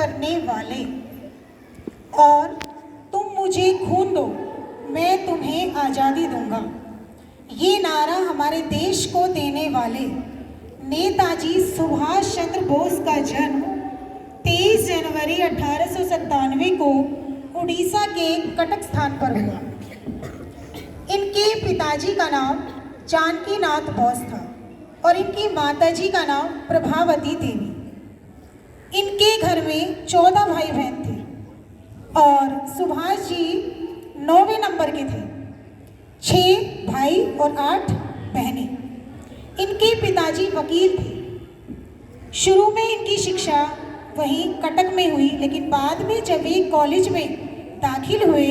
करने वाले, और तुम मुझे खून दो मैं तुम्हें आज़ादी दूंगा, ये नारा हमारे देश को देने वाले नेताजी सुभाष चंद्र बोस का जन्म 23 जनवरी 1897 को उड़ीसा के कटक स्थान पर हुआ। इनके पिताजी का नाम जानकी नाथ बोस था और इनकी माताजी का नाम प्रभावती देवी। इनके घर में 14 भाई बहन थे और सुभाष जी 9वें नंबर के थे। 6 भाई और 8 बहनें। इनके पिताजी वकील थे। शुरू में इनकी शिक्षा वहीं कटक में हुई, लेकिन बाद में जब ये कॉलेज में दाखिल हुए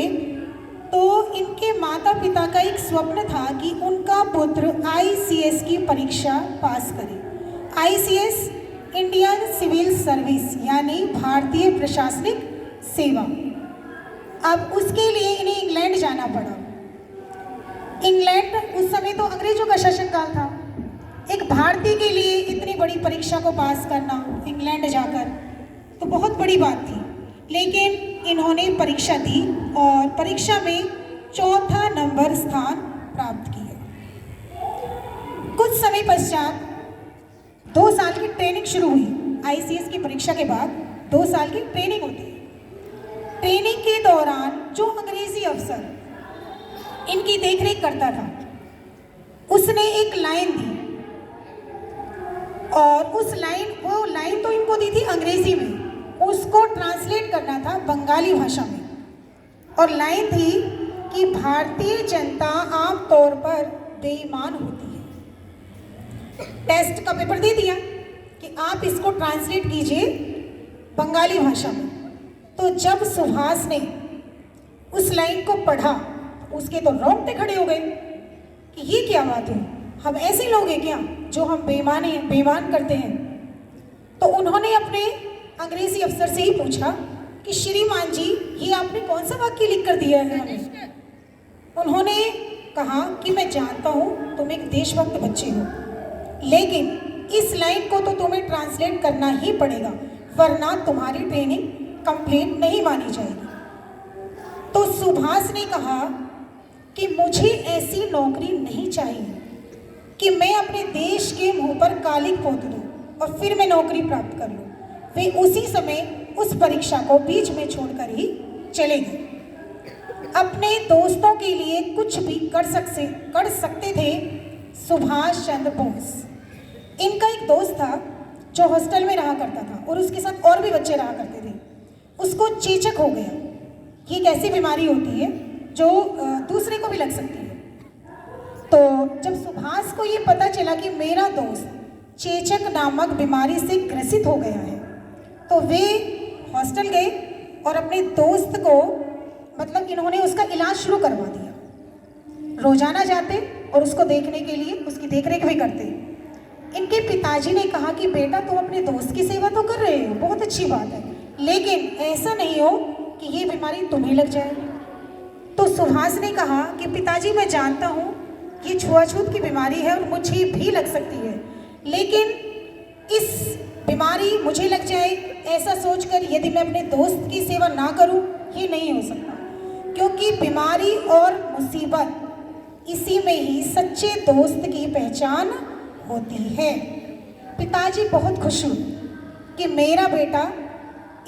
तो इनके माता पिता का एक स्वप्न था कि उनका पुत्र ICS की परीक्षा पास करे। ICS इंडियन सिविल सर्विस यानी भारतीय प्रशासनिक सेवा। अब उसके लिए इन्हें इंग्लैंड जाना पड़ा। इंग्लैंड उस समय तो अंग्रेजों का शासनकाल था। एक भारतीय के लिए इतनी बड़ी परीक्षा को पास करना इंग्लैंड जाकर तो बहुत बड़ी बात थी, लेकिन इन्होंने परीक्षा दी और परीक्षा में 4था नंबर स्थान प्राप्त किया। कुछ समय पश्चात 2 साल की ट्रेनिंग शुरू हुई। ICS की परीक्षा के बाद 2 साल की ट्रेनिंग होती है। ट्रेनिंग के दौरान जो अंग्रेजी अफसर इनकी देखरेख करता था उसने एक लाइन दी और वो लाइन तो इनको दी थी अंग्रेजी में, उसको ट्रांसलेट करना था बंगाली भाषा में। और लाइन थी कि भारतीय जनता आम तौर पर बेईमान होती है। टेस्ट का पेपर दे दिया कि आप इसको ट्रांसलेट कीजिए बंगाली भाषा में। तो जब सुभाष ने उस लाइन को पढ़ा उसके तो रोंगटे खड़े हो गए कि ये क्या बात है, हम ऐसे लोग हैं क्या जो हम बेईमान करते हैं। तो उन्होंने अपने अंग्रेजी अफसर से ही पूछा कि श्रीमान जी ये आपने कौन सा वाक्य लिख कर दिया है हमें। उन्होंने कहा कि मैं जानता हूँ तुम एक देशभक्त बच्चे हो, लेकिन इस लाइन को तो तुम्हें ट्रांसलेट करना ही पड़ेगा वरना तुम्हारी ट्रेनिंग कंप्लीट नहीं मानी जाएगी। तो सुभाष ने कहा कि मुझे ऐसी नौकरी नहीं चाहिए कि मैं अपने देश के मुंह पर कालिक पोत दूं और फिर मैं नौकरी प्राप्त कर लूं। वे उसी समय उस परीक्षा को बीच में छोड़कर ही चले गए। अपने दोस्तों के लिए कुछ भी कर सकते थे सुभाष चंद्र बोस। इनका एक दोस्त था जो हॉस्टल में रहा करता था और उसके साथ और भी बच्चे रहा करते थे। उसको चेचक हो गया। ये एक ऐसी बीमारी होती है जो दूसरे को भी लग सकती है। तो जब सुभाष को ये पता चला कि मेरा दोस्त चेचक नामक बीमारी से ग्रसित हो गया है तो वे हॉस्टल गए और अपने दोस्त को इन्होंने उसका इलाज शुरू करवा दिया। रोजाना जाते और उसको देखने के लिए उसकी देखरेख भी करते। इनके पिताजी ने कहा कि बेटा तुम अपने दोस्त की सेवा तो कर रहे हो, बहुत अच्छी बात है, लेकिन ऐसा नहीं हो कि ये बीमारी तुम्हें लग जाए। तो सुभाष ने कहा कि पिताजी मैं जानता हूँ ये छुआछूत की बीमारी है और मुझे भी लग सकती है, लेकिन इस बीमारी मुझे लग जाए ऐसा सोचकर यदि मैं अपने दोस्त की सेवा ना करूं ये नहीं हो सकता, क्योंकि बीमारी और मुसीबत इसी में ही सच्चे दोस्त की पहचान होती है। पिताजी बहुत खुश हुए कि मेरा बेटा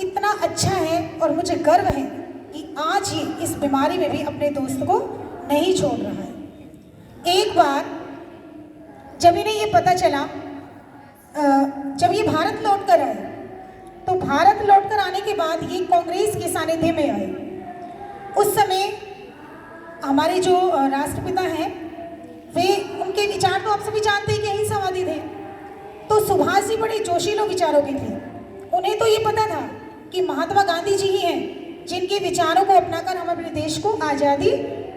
इतना अच्छा है और मुझे गर्व है कि आज ये इस बीमारी में भी अपने दोस्त को नहीं छोड़ रहा है। एक बार जब इन्हें ये पता चला, जब ये भारत लौट कर आए तो भारत लौट कर आने के बाद ये कांग्रेस के सानिध्य में आए। उस समय हमारे जो राष्ट्रपिता हैं वे उनके विचार तो आप सभी जानते हैं कि अहिंसावादी थे। तो सुभाष जी बड़े जोशीले विचारों के थे। उन्हें तो ये पता था कि महात्मा गांधी जी ही हैं जिनके विचारों को अपनाकर हम अपने देश को आज़ादी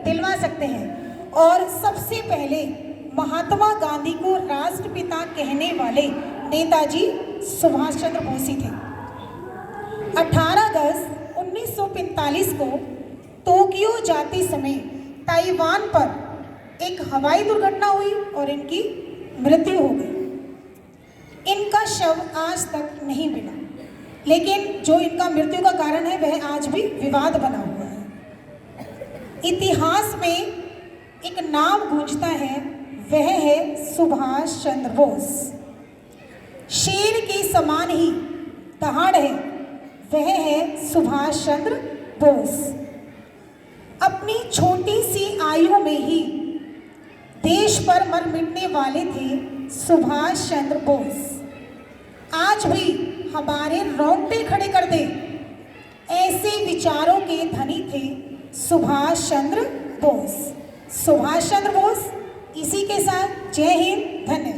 दिलवा सकते हैं। और सबसे पहले महात्मा गांधी को राष्ट्रपिता कहने वाले नेताजी सुभाष चंद्र बोस ही थे। 18 अगस्त 1945 को टोक्यो जाते समय ताइवान पर एक हवाई दुर्घटना हुई और इनकी मृत्यु हो गई। इनका शव आज तक नहीं मिला, लेकिन जो इनका मृत्यु का कारण है वह आज भी विवाद बना हुआ है। इतिहास में एक नाम गूंजता है, वह है सुभाष चंद्र बोस। शेर के समान ही दहाड़ है, वह है सुभाष चंद्र बोस। अपनी छोटी सी आयु में ही देश पर मर मिटने वाले थे सुभाष चंद्र बोस। आज भी हमारे रोंगटे खड़े कर दे ऐसे विचारों के धनी थे सुभाष चंद्र बोस। सुभाष चंद्र बोस। इसी के साथ जय हिंद, धन्यवाद।